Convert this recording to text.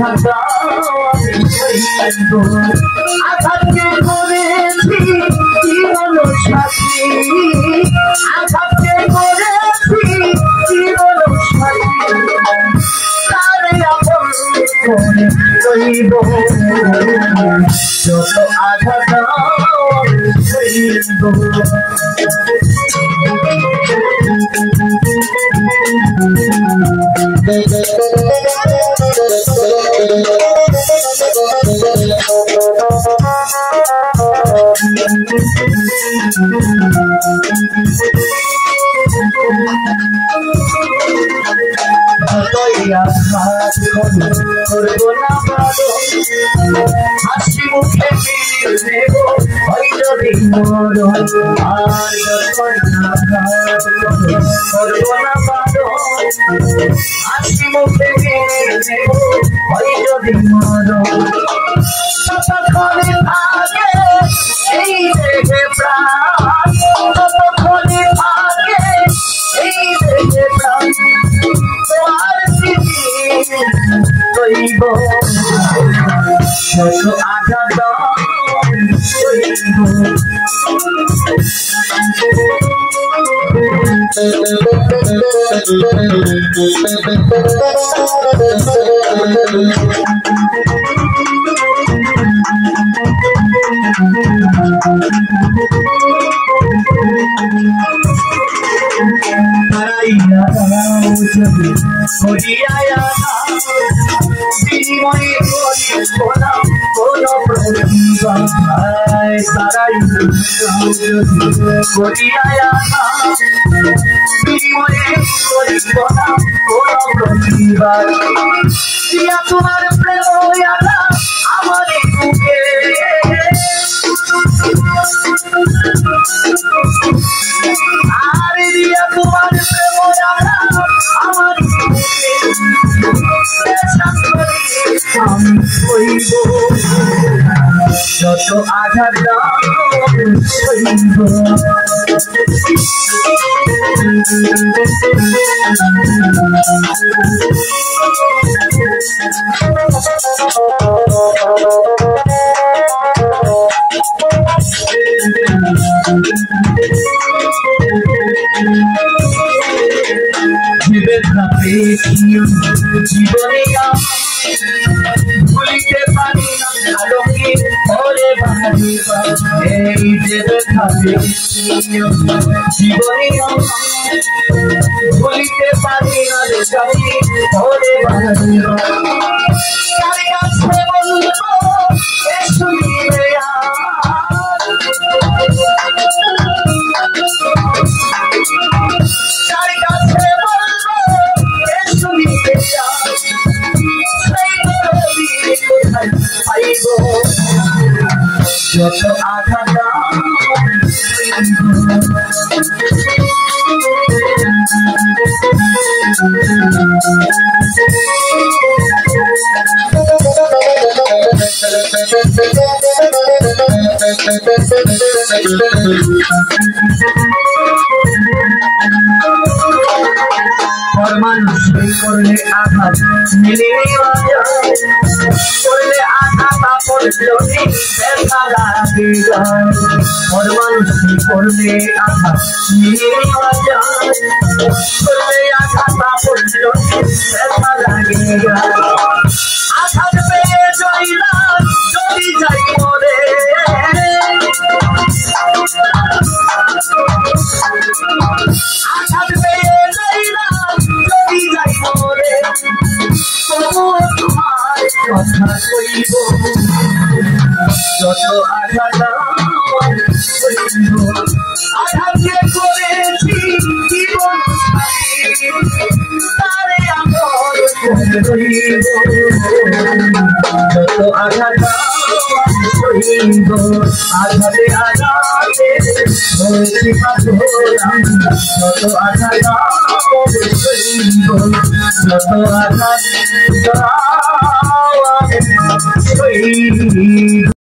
আঘাত আঘাতকে করেছি জীবন সাথী আঘাতকে করেছি জীবন সাথী তারে আপন করে রইব যত আঘাত সইব করবো না হাসি মুখে নেব যদি মরণ আর করবো না হাসি মুখে নেব যদি মরণ ততক্ষণে থাকে এই দেহে প্রাণ ততক্ষণে থাকে এই দেহে প্রাণ তোমার স্মৃতি রইব যত আঘাত বিনিময়ে কোনো প্রতিভা বিনিময়ে কোনো প্রতিভা তোমার প্রেম আমার বুকে আর দিয়া তোমার প্রেম আমার আমি হইব যত আঘাত সইব জীবনে ভুলিতে পারি না আলোকে ওরে ভাবিবা এই যে দেখাবে জীবনে ভুলিতে পারি না দেখাবে ওরে ভাবিবা কার কাছে বলবো কে শুনিবে যত আঘাত মানুষ করলে আঘাত মিলে করলে আঘাত ব্যথা লাগে মানুষ করলে আঘাত মিলে করলে আঘাত ব্যথা লাগে আঘাত পেয়ে যাইলাম যদি যাই মরে আঘাত পেয়ে যাইলাম যদি যাই মরে তোমার কথা কইব যত আঘাত আঘাতে করেছি জীবন তারে আমার রইব যত আঘাত সইব আঘাতে আঘাতে হয়েছি যত আঘাত সইব যত আঘাত সইব